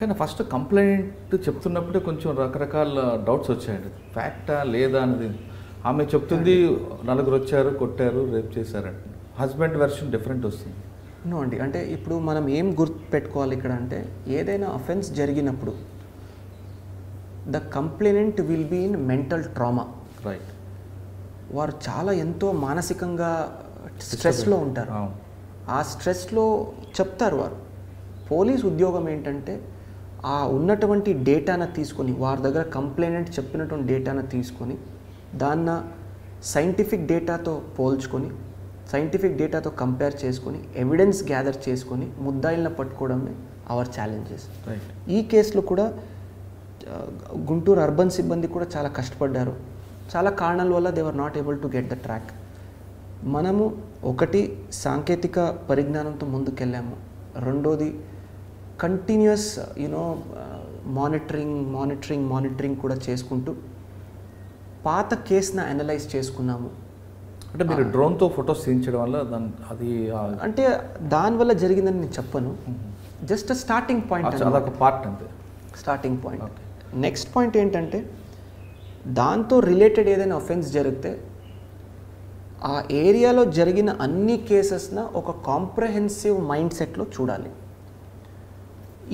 కానీ first complaint చెప్తున్నప్పుడే కొంచెం రకరకాల డౌట్స్ వచ్చాయండి. ఫ్యాక్టా లేదా అనేది. ఆమె చెప్తుంది నలుగురు వచ్చారు, కొట్టారు, రేప్ చేశారంట. హస్బెండ్ వెర్షన్ డిఫరెంట్ వస్తుంది. నో అండి, అంటే ఇప్పుడు మనం ఏం గుర్తుపెట్టుకోవాలి ఇక్కడ అంటే, ఏదైనా అఫెన్స్ జరిగినప్పుడు the complainant will be in mental trauma. Right. వారు చాలా ఎంతో మానసికంగా స్ట్రెస్లో ఉంటారు. ఆ స్ట్రెస్లో చెప్తారు వారు. పోలీస్ ఉద్యోగం ఏంటంటే ఆ ఉన్నటువంటి డేటాను తీసుకొని, వారి దగ్గర కంప్లైనెంట్ చెప్పినటువంటి డేటాను తీసుకొని, దాన్ని సైంటిఫిక్ డేటాతో పోల్చుకొని, సైంటిఫిక్ డేటాతో కంపేర్ చేసుకొని, ఎవిడెన్స్ గ్యాదర్ చేసుకొని ముద్దాయిలను పట్టుకోవడమే అవర్ ఛాలెంజెస్. ఈ కేసులో కూడా గుంటూరు అర్బన్ సిబ్బంది కూడా చాలా కష్టపడ్డారు. చాలా కారణాల వల్ల they were not able to get the track. మనము ఒకటి సాంకేతిక పరిజ్ఞానంతో ముందుకెళ్ళాము. రెండోది కంటిన్యూస్ మానిటరింగ్ కూడా చేసుకుంటూ పాత కేసును అనలైజ్ చేసుకున్నాము. అంటే మీరు డ్రోన్తో ఫొటోస్ తీయించడం వల్ల అది అంటే దానివల్ల జరిగిందని నేను చెప్పను. జస్ట్ స్టార్టింగ్ పాయింట్, అదొక పార్ట్ అంతే. Starting point. నెక్స్ట్ పాయింట్ ఏంటంటే, దాంతో రిలేటెడ్ ఏదైనా అఫెన్స్ జరిగితే ఆ ఏరియాలో జరిగిన అన్ని కేసెస్న ఒక కాంప్రహెన్సివ్ మైండ్ సెట్లో చూడాలి.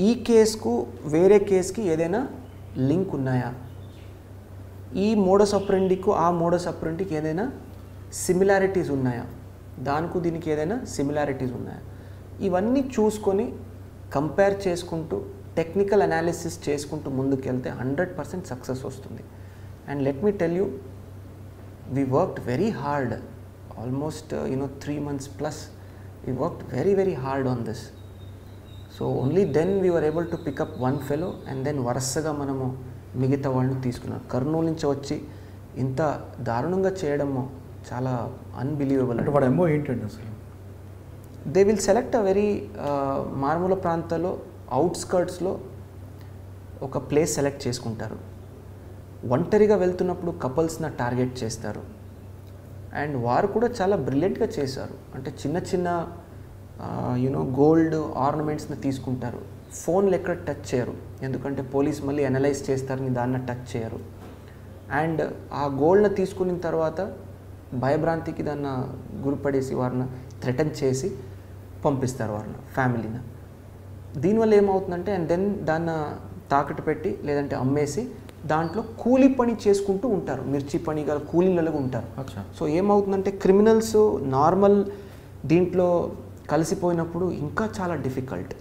ఈ కేసుకు వేరే కేసుకి ఏదైనా లింక్ ఉన్నాయా, ఈ మోడస్ ఆపరెండికు ఆ మోడస్ ఆపరెండికి ఏదైనా సిమిలారిటీస్ ఉన్నాయా, దానికి దీనికి ఏదైనా సిమిలారిటీస్ ఉన్నాయా, ఇవన్నీ చూసుకొని కంపేర్ చేసుకుంటూ టెక్నికల్ అనాలిసిస్ చేసుకుంటూ ముందుకెళ్తే 100% సక్సెస్ వస్తుంది. And let me tell you, we worked very hard, almost 3 months plus. We worked very, very hard on this. So only then we were able to pick up one fellow and then వరుసగా మనము మిగతా వాళ్ళని తీసుకున్నాం. కర్నూలు నుంచి వచ్చి ఇంత దారుణంగా చేయడము చాలా అన్బిలీవబుల్. అంటే వాడు ఏమో ఏంటండి అసలు, they will select a very మారుమూల ప్రాంతాల్లో అవుట్స్కర్ట్స్లో ఒక ప్లేస్ సెలెక్ట్ చేసుకుంటారు. ఒంటరిగా వెళ్తున్నప్పుడు కపుల్స్ని టార్గెట్ చేస్తారు. అండ్ వారు కూడా చాలా బ్రిలియంట్గా చేశారు. అంటే చిన్న చిన్న గోల్డ్ ఆర్నమెంట్స్ని తీసుకుంటారు. ఫోన్లు ఎక్కడ టచ్ చేయరు, ఎందుకంటే పోలీస్ మళ్ళీ అనలైజ్ చేస్తారని దాన్ని టచ్ చేయరు. అండ్ ఆ గోల్డ్ని తీసుకున్న తర్వాత భయభ్రాంతికి దాన్ని గురిపడేసి వారిని థ్రెటన్ చేసి పంపిస్తారు వారిని, ఫ్యామిలీని. దీనివల్ల ఏమవుతుందంటే, అండ్ దెన్ దాన్ని తాకట్టు పెట్టి లేదంటే అమ్మేసి దాంట్లో కూలీ పని చేసుకుంటూ ఉంటారు. మిర్చి పని గల కూలీలలో ఉంటారు. సో ఏమవుతుందంటే, క్రిమినల్స్ నార్మల్ దీంట్లో కలిసిపోయినప్పుడు ఇంకా చాలా డిఫికల్ట్.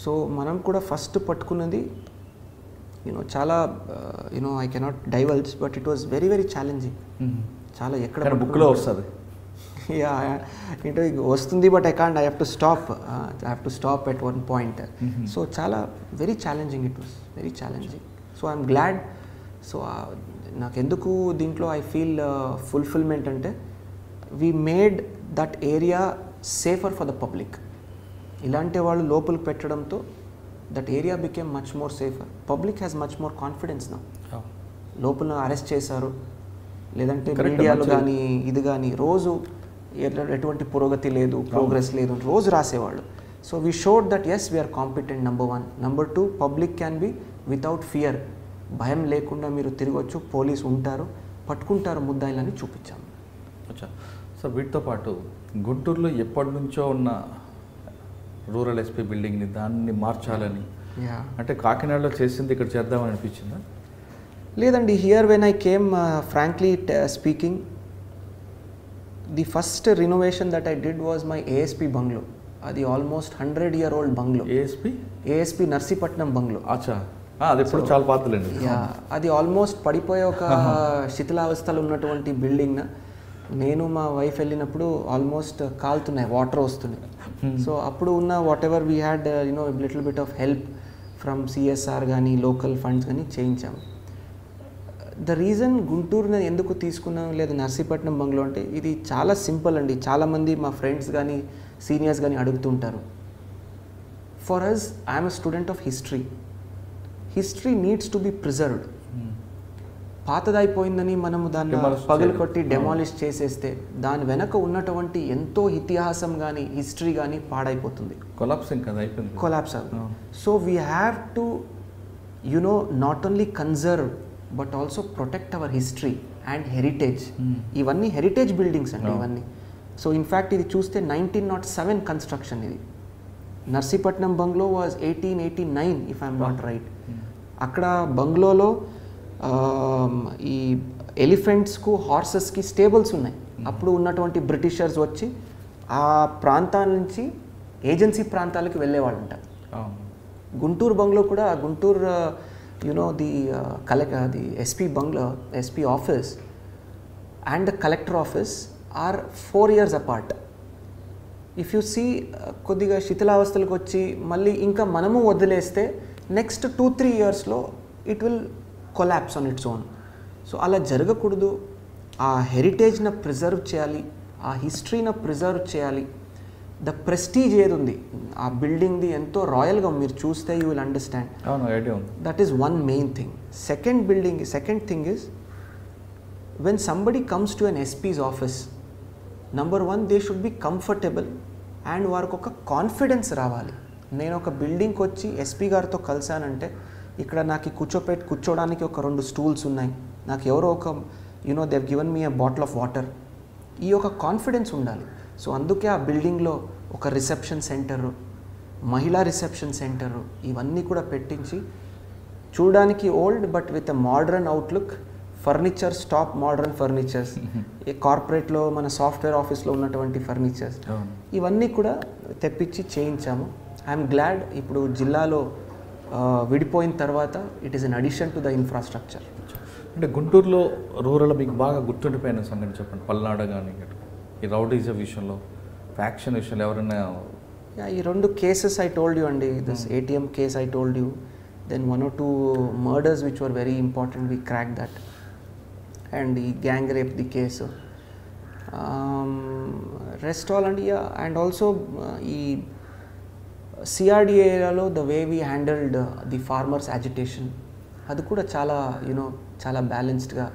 సో మనం కూడా ఫస్ట్ పట్టుకున్నది చాలా I cannot divulge, but it was very very challenging. చాలా ఎక్కడ బుక్లో వస్తుంది, వస్తుంది, but I have to stop at one point. So చాలా very challenging, it was very challenging. So I'm glad. So నాకు ఎందుకు దీంట్లో ఐ ఫీల్ ఫుల్ఫిల్మెంట్ అంటే, we made that area safer for the public. ఇలాంటి వాళ్ళు లోపలికి పెట్టడంతో that area became much more safer. Public has much more confidence నా. లోపల అరెస్ట్ చేశారు, లేదంటే మీడియాలో కానీ ఇది కానీ రోజు ఎటువంటి పురోగతి లేదు, ప్రోగ్రెస్ లేదు రోజు రాసేవాళ్ళు. So we showed that as we are competent, number 1. Number 2, public can be without fear. భయం లేకుండా మీరు తిరగచ్చు, పోలీసు ఉంటారు, పట్టుకుంటారు ముద్దాయిలని చూపించాము. అచ్చా సార్, వీటితో పాటు గుంటూరులో ఎప్పటి నుంచో ఉన్న రూరల్ ఎస్పీ బిల్డింగ్ని దాన్ని మార్చాలని, అంటే కాకినాడలో చేసింది ఇక్కడ చేద్దామని అనిపించిందా? లేదండి. Here when I came, frankly speaking, the first renovation that I did was my ASP bungalow. అది almost 100-year-old bungalow. ASP Narsipatnam bungalow. అచ్చా, అది ఎప్పుడు చాలా పాతలేండి. అది ఆల్మోస్ట్ పడిపోయే ఒక శిథిలావస్థలో ఉన్నటువంటి బిల్డింగ్. నేను మా వైఫ్ వెళ్ళినప్పుడు ఆల్మోస్ట్ కాలుతున్నాయి, వాటర్ వస్తున్నాయి. సో అప్పుడు ఉన్న what ever we had little bit of help from CSR కానీ లోకల్ ఫండ్స్ కానీ చేయించాము. ద రీజన్ గుంటూరుని ఎందుకు తీసుకున్నాం లేదా నర్సీపట్నం బంగ్లో అంటే, ఇది చాలా సింపుల్ అండి. చాలామంది మా ఫ్రెండ్స్ కానీ సీనియర్స్ కానీ అడుగుతుంటారు. For us, I'm a student of history. History needs to be preserved. పాతదైపోయిందని మనము దాన్ని Demolish పగలు చేయడం. కొట్టి డెమాలిష్ చేసేస్తే దాని వెనక ఉన్నటువంటి ఎంతో ఇతిహాసం కానీ హిస్టరీ కానీ పాడైపోతుంది, కొలాప్సింగ్ కదా అయిపోయింది. కొలాప్స్ అవుతుంది. So we have to not only conserve but also protect our history and heritage. ఇవన్నీ హెరిటేజ్ బిల్డింగ్స్ అండి ఇవన్నీ. సో ఇన్ఫ్యాక్ట్ ఇది చూస్తే 1907 కన్స్ట్రక్షన్. ఇది Narsipatnam bungalow was 1889 if I'm not right. అక్కడ బంగ్లోలో ఈ ఎలిఫెంట్స్కు హార్సెస్కి స్టేబుల్స్ ఉన్నాయి. అప్పుడు ఉన్నటువంటి బ్రిటిషర్స్ వచ్చి ఆ ప్రాంతాల నుంచి ఏజెన్సీ ప్రాంతాలకు వెళ్ళేవాళ్ళంట. గుంటూరు బంగ్లో కూడా Guntur the SP bungalow, SP office and the collector office are 4 years apart. If you see కొద్దిగా శిథిలావస్థలకు వచ్చి మళ్ళీ ఇంకా మనము వదిలేస్తే నెక్స్ట్ 2-3 yearsలో it will collapse on its own. So అలా జరగకూడదు. ఆ హెరిటేజ్ని ప్రిజర్వ్ చేయాలి, ఆ హిస్టరీని ప్రిజర్వ్ చేయాలి. ద ప్రెస్టీజ్ ఏది ఉంది ఆ బిల్డింగ్ది ఎంతో రాయల్గా మీరు చూస్తే యూ విల్ అండర్స్టాండ్. ఐడియా ఉంది. That is one main thing. Second thing is when somebody comes to an SP's office, number one, they should be comfortable and వారికి ఒక కాన్ఫిడెన్స్ రావాలి. నేను ఒక బిల్డింగ్కి వచ్చి ఎస్పీ గారితో కలిసానంటే ఇక్కడ నాకు కూర్చోడానికి ఒక 2 stools ఉన్నాయి, నాకు ఎవరో ఒక they have given me a bottle of water, ఈ ఒక కాన్ఫిడెన్స్ ఉండాలి. సో అందుకే ఆ బిల్డింగ్లో ఒక రిసెప్షన్ సెంటరు, మహిళా రిసెప్షన్ సెంటరు ఇవన్నీ కూడా పెట్టించి చూడడానికి old but with a modern outlook, furnitures top modern furnitures, ఈ కార్పొరేట్లో మన సాఫ్ట్వేర్ ఆఫీస్లో ఉన్నటువంటి ఫర్నిచర్స్ ఇవన్నీ కూడా తెప్పించి చేయించాము. ఐఎమ్ గ్లాడ్ ఇప్పుడు జిల్లాలో విడిపోయిన తర్వాత it is an addition to the infrastructure. అంటే గుంటూరులో రూరల్ మీకు బాగా గుర్తుండిపోయిన సంగతి చెప్పండి. పల్నాడు కానీ ఈ రౌడీజం విషయంలో, ఫ్యాక్షన్ విషయంలో ఎవరైనా ఈ 2 cases I told you అండి, this ATM case I told you, then 1 or 2 murders which were very important, we cracked that, and the gang rape the case, rest all and yeah, and also ఈ CRD ఏరియాలో the way we handled the farmers agitation అది కూడా చాలా చాలా బ్యాలెన్స్డ్గా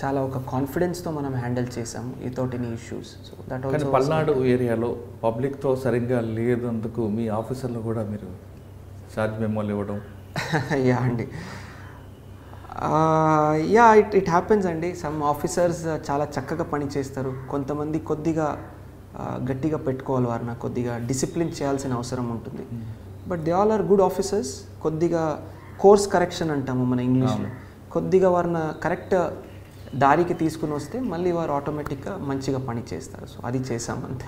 చాలా ఒక కాన్ఫిడెన్స్తో మనం హ్యాండిల్ చేసాము without any issues. So that also Palnadu ఏరియాలో పబ్లిక్తో సరిగ్గా లేదందుకు మీ ఆఫీసర్లు కూడా మీరు ఛార్జ్ మెమోలు ఇవ్వడం. యా అండి, ఇట్ హ్యాపెన్స్ అండి. సమ్ ఆఫీసర్స్ చాలా చక్కగా పని చేస్తారు, కొంతమంది కొద్దిగా గట్టిగా పెట్టుకోవాలి, వారిని కొద్దిగా డిసిప్లిన్ చేయాల్సిన అవసరం ఉంటుంది. But they all are good officers. కొద్దిగా కోర్స్ కరెక్షన్ అంటాము మన ఇంగ్లీష్లో, కొద్దిగా వారిని కరెక్ట్ దారికి తీసుకుని వస్తే మళ్ళీ వారు ఆటోమేటిక్గా మంచిగా పని చేస్తారు. సో అది చేసామంతే.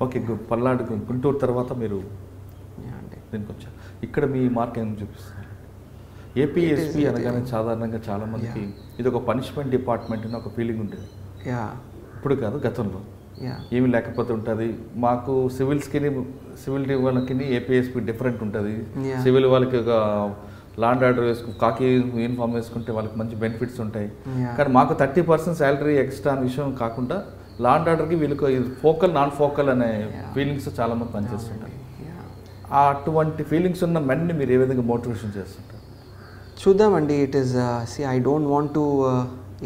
ఓకే, పల్నాడు గుంటూరు తర్వాత మీరు దీనికి వచ్చారు. ఇక్కడ మీ మార్క్ ఏం చూపిస్తారు? ఏపీఎస్పీ అనగానే సాధారణంగా చాలామందికి ఇది ఒక పనిష్మెంట్ డిపార్ట్మెంట్ అని ఒక ఫీలింగ్ ఉంటుంది. ఇప్పుడు కాదు, గతంలో ఏమి లేకపోతే ఉంటుంది. మాకు సివిల్ వాళ్ళకి ఏపీఎస్పీ డిఫరెంట్ ఉంటుంది. సివిల్ వాళ్ళకి ఒక లాండ్ ఆర్డర్ కాకి యూనిఫామ్ వేసుకుంటే వాళ్ళకి మంచి బెనిఫిట్స్ ఉంటాయి. కానీ మాకు 30% శాలరీ ఎక్స్ట్రా అనే విషయం కాకుండా లాండ్ ఆర్డర్కి వీళ్ళకి ఫోకల్ నాన్ ఫోకల్ అనే ఫీలింగ్స్ చాలామంది పనిచేస్తుంటారు. అటువంటి ఫీలింగ్స్ ఉన్న మెన్ని మీరు ఏ విధంగా మోటివేషన్ చేస్తుంటారు? చూద్దామండి. It is I don't want to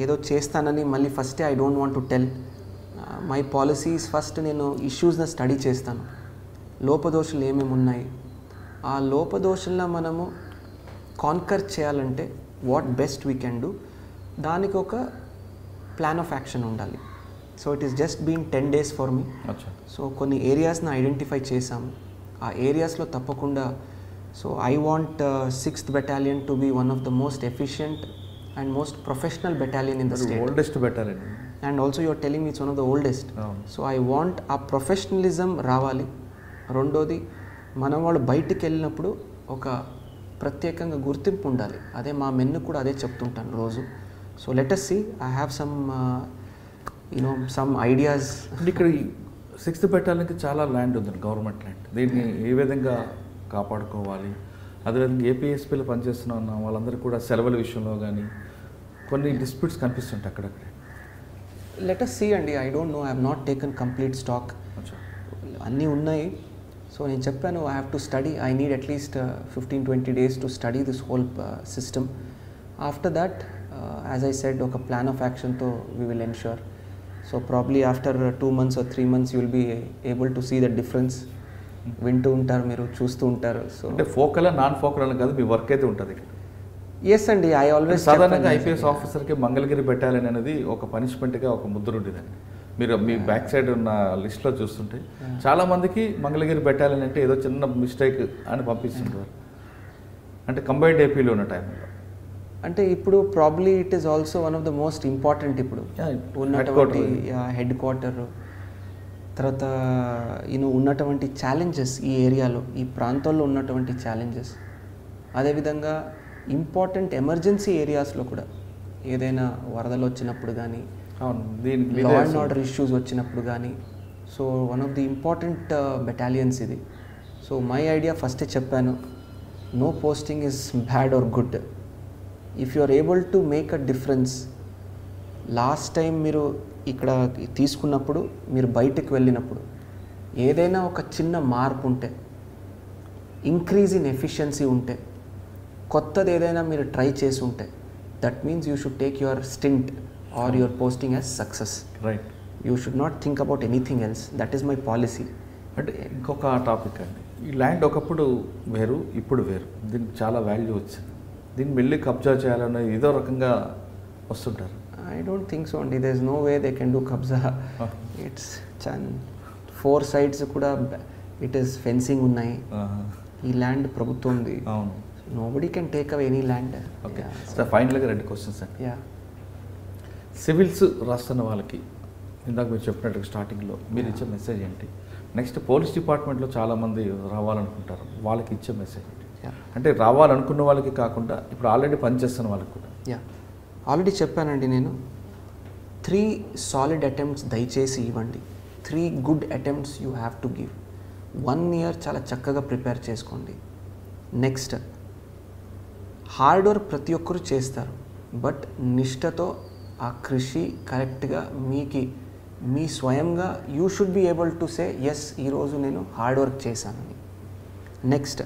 ఏదో చేస్తానని మళ్ళీ ఫస్టే I don't want to tell. My policies first నేను ఇష్యూస్ని స్టడీ చేస్తాను, లోపదోషులు ఏమేమి ఉన్నాయి, ఆ లోపదోషులను మనము కాన్కర్ చేయాలంటే what best we can do, దానికి ఒక ప్లాన్ ఆఫ్ యాక్షన్ ఉండాలి. So it is just being 10 days for me. So కొన్ని ఏరియాస్ని ఐడెంటిఫై చేసాము, ఆ ఏరియాస్లో తప్పకుండా. So I want 6th Battalion to be one of the most efficient and most professional battalion in the state. Oldest battalion. And also you're telling it's one of the oldest. So I want ఆ professionalism రావాలి. రెండోది, మనం వాళ్ళు బయటికి వెళ్ళినప్పుడు ఒక ప్రత్యేకంగా గుర్తింపు ఉండాలి. అదే మా మెన్ను కూడా అదే చెప్తుంటాను రోజు. So let us see, I have some ideas. ఇక్కడ 6th Battalionకి చాలా ల్యాండ్ ఉంది, గవర్నమెంట్ ల్యాండ్. దీన్ని ఏ విధంగా కాపాడుకోవాలి? అదేవిధంగా ఏపీఎస్పీలో పనిచేస్తున్న వాళ్ళందరూ కూడా సెలవుల విషయంలో కానీ కొన్ని డిస్ప్యూట్స్ కనిపిస్తుంటాయి అక్కడక్కడ. లెట్ us see అండి, I don't know, I have not taken complete stock. అన్నీ ఉన్నాయి. సో నేను చెప్పాను, I have to study, I need at least 15-20 days to study this whole system. After that as I said ఒక plan of యాక్షన్తో we will ensure. So probably after 2 months or 3 months you will be able to see the difference. వింటూ ఉంటారు, మీరు చూస్తూ ఉంటారు. So అంటే focal non focal అని కాదు, మీ వర్క్ అయితే ఉంటుంది ఇక్కడ. ఎస్ అండి, ఐ ఆల్వేస్ సాధారణంగా ఐపీఎస్ ఆఫీసర్కి మంగళగిరి బెటాలియన్ అనేది ఒక పనిష్మెంట్గా ఒక ముద్ర ఉండేదండి. మీరు మీ బ్యాక్ సైడ్ ఉన్న లిస్ట్లో చూస్తుంటే చాలామందికి మంగళగిరి బెటాలియన్ అంటే ఏదో చిన్న మిస్టేక్ అని పంపిస్తుంటారు. అంటే కంబైన్డ్ ఏపీలో ఉన్న టైంలో అంటే ఇప్పుడు probably it is also one of the most important ఇప్పుడు ఉన్నటువంటి హెడ్ క్వార్టర్. తర్వాత ఉన్నటువంటి ఛాలెంజెస్ ఈ ఏరియాలో, ఈ ప్రాంతాల్లో ఉన్నటువంటి ఛాలెంజెస్, అదేవిధంగా ఇంపార్టెంట్ ఎమర్జెన్సీ ఏరియాస్లో కూడా ఏదైనా వరదలు వచ్చినప్పుడు కానీ, లా అండ్ ఆర్డర్ ఇష్యూస్ వచ్చినప్పుడు కానీ, so one of the important battalions ఇది. సో మై ఐడియా ఫస్టే చెప్పాను, no posting is bad or good. If you are able to make a difference. Last time మీరు ఇక్కడ తీసుకున్నప్పుడు, మీరు బయటకు వెళ్ళినప్పుడు ఏదైనా ఒక చిన్న మార్పు ఉంటే, ఇంక్రీజ్ ఇన్ ఎఫిషియన్సీ ఉంటే, కొత్తది ఏదైనా మీరు ట్రై చేసి ఉంటే, that means you should take your stint or your posting as success. Right. You should not think about anything else. That is my policy. అంటే ఇంకొక టాపిక్ అండి, ఈ ల్యాండ్ ఒకప్పుడు వేరు, ఇప్పుడు వేరు. దీనికి చాలా వాల్యూ వచ్చింది. దీన్ని వెళ్ళి కబ్జా చేయాలన్న ఏదో రకంగా వస్తుంటారు. I don't think so అండి. there is no way they can do kabza. It's 4 sides కూడా it is fencing ఉన్నాయి. ఈ ల్యాండ్ ప్రభుత్వంది. అవును. nobody can take away any land. Okay sir, ఫైనల్గా 2 questions అండి. యా, సివిల్స్ రాస్తున్న వాళ్ళకి ఇందాక మీరు చెప్పినట్టు స్టార్టింగ్లో మీరు ఇచ్చే మెసేజ్ ఏంటి? నెక్స్ట్ పోలీస్ డిపార్ట్మెంట్లో చాలామంది రావాలనుకుంటారు, వాళ్ళకి ఇచ్చే మెసేజ్ ఏంటి? అంటే రావాలనుకున్న వాళ్ళకి కాకుండా ఇప్పుడు ఆల్రెడీ పనిచేస్తున్న వాళ్ళకి కూడా. యా, ఆల్రెడీ చెప్పానండి నేను. 3 సాలిడ్ అటెంప్ట్స్ దయచేసి ఇవ్వండి. 3 good attempts you have to give. 1 year చాలా చక్కగా ప్రిపేర్ చేసుకోండి. నెక్స్ట్, హార్డ్ వర్క్ ప్రతి ఒక్కరు చేస్తారు, బట్ నిష్ఠతో ఆ కృషి కరెక్ట్గా మీ స్వయంగా you should be able to say yes, ఈరోజు నేను హార్డ్ వర్క్ చేశానని. Next,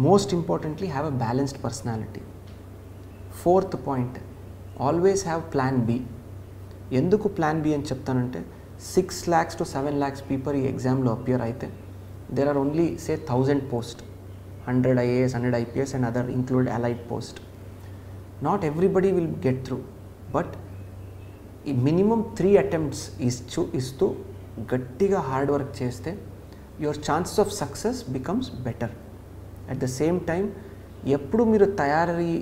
most importantly have a balanced personality. 4th point, always have plan B. ఎందుకు ప్లాన్ బి అని చెప్తానంటే, 6 lakhs to 7 lakhs పీపుల్ ఈ ఎగ్జామ్లో అపియర్ అయితే there are only say 1000 post, 100 IAS, 100 IPS and other include allied post. Not everybody will get through, but minimum 3 attempts ఇస్తూ గట్టిగా hard work చేస్తే your chances of success becomes better. At the same time ఎప్పుడు మీరు తయారీ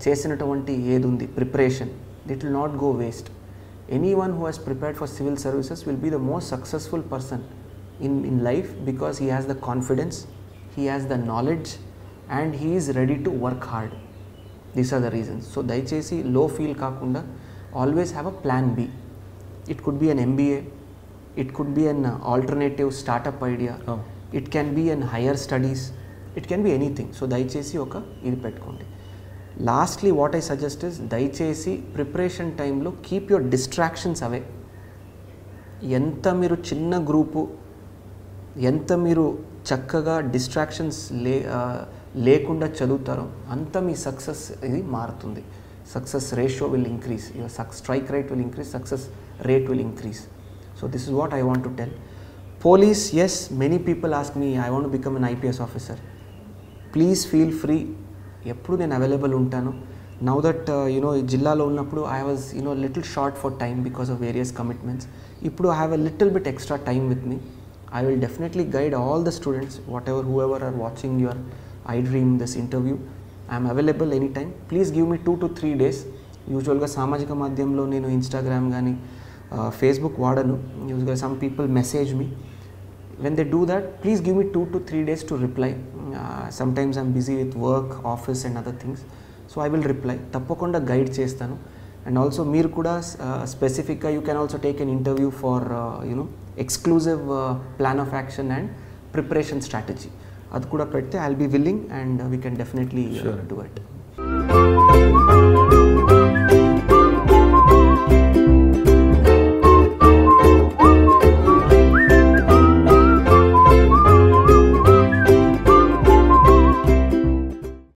చేసినటువంటి ఏది ఉంది preparation, it will not go waste. Anyone who has prepared for civil services will be the most successful person in life because he has the confidence, he has the knowledge and he is ready to work hard. These are the reasons. So దయచేసి లో feel కాకుండా always have a plan B. It could be an MBA, it could be an alternative startup idea, it can be an higher studies, it can be anything. So దయచేసి ఒక ఇది పెట్టుకోండి. Lastly what I suggest is, దయచేసి preparation టైంలో keep your distractions away. ఎంత మీరు చిన్న group, ఎంత మీరు చక్కగా డిస్ట్రాక్షన్స్ లేకుండా చదువుతారో అంత మీ సక్సెస్ ఇది మారుతుంది. Success ratio will increase, your strike rate will increase, success rate will increase. So this is what I want to tell. Police, yes, many people ask me I want to become an IPS officer. Please feel free, ఎప్పుడు నేను available ఉంటాను. Now that ఈ జిల్లాలో ఉన్నప్పుడు I was little short for time because of various commitments. ఇప్పుడు I have a little bit extra time with me. I will definitely guide all the students, whoever are watching your iDream this interview. I am available anytime. Please give me 2 to 3 days. యూజువల్గా సామాజిక మాధ్యమంలో నేను Instagram కానీ Facebook వాడను. యూజువల్గా some people message me. When they do that, please give me 2 to 3 days to reply. Sometimes I am busy with work, office and other things. So I will reply. తప్పకుండా guide చేస్తాను. And also మీరు కూడా స్పెసిఫిక్గా you can also take an interview for exclusive plan of action and preparation strategy. అది కూడా పెడితే I'll be willing and we can definitely do it.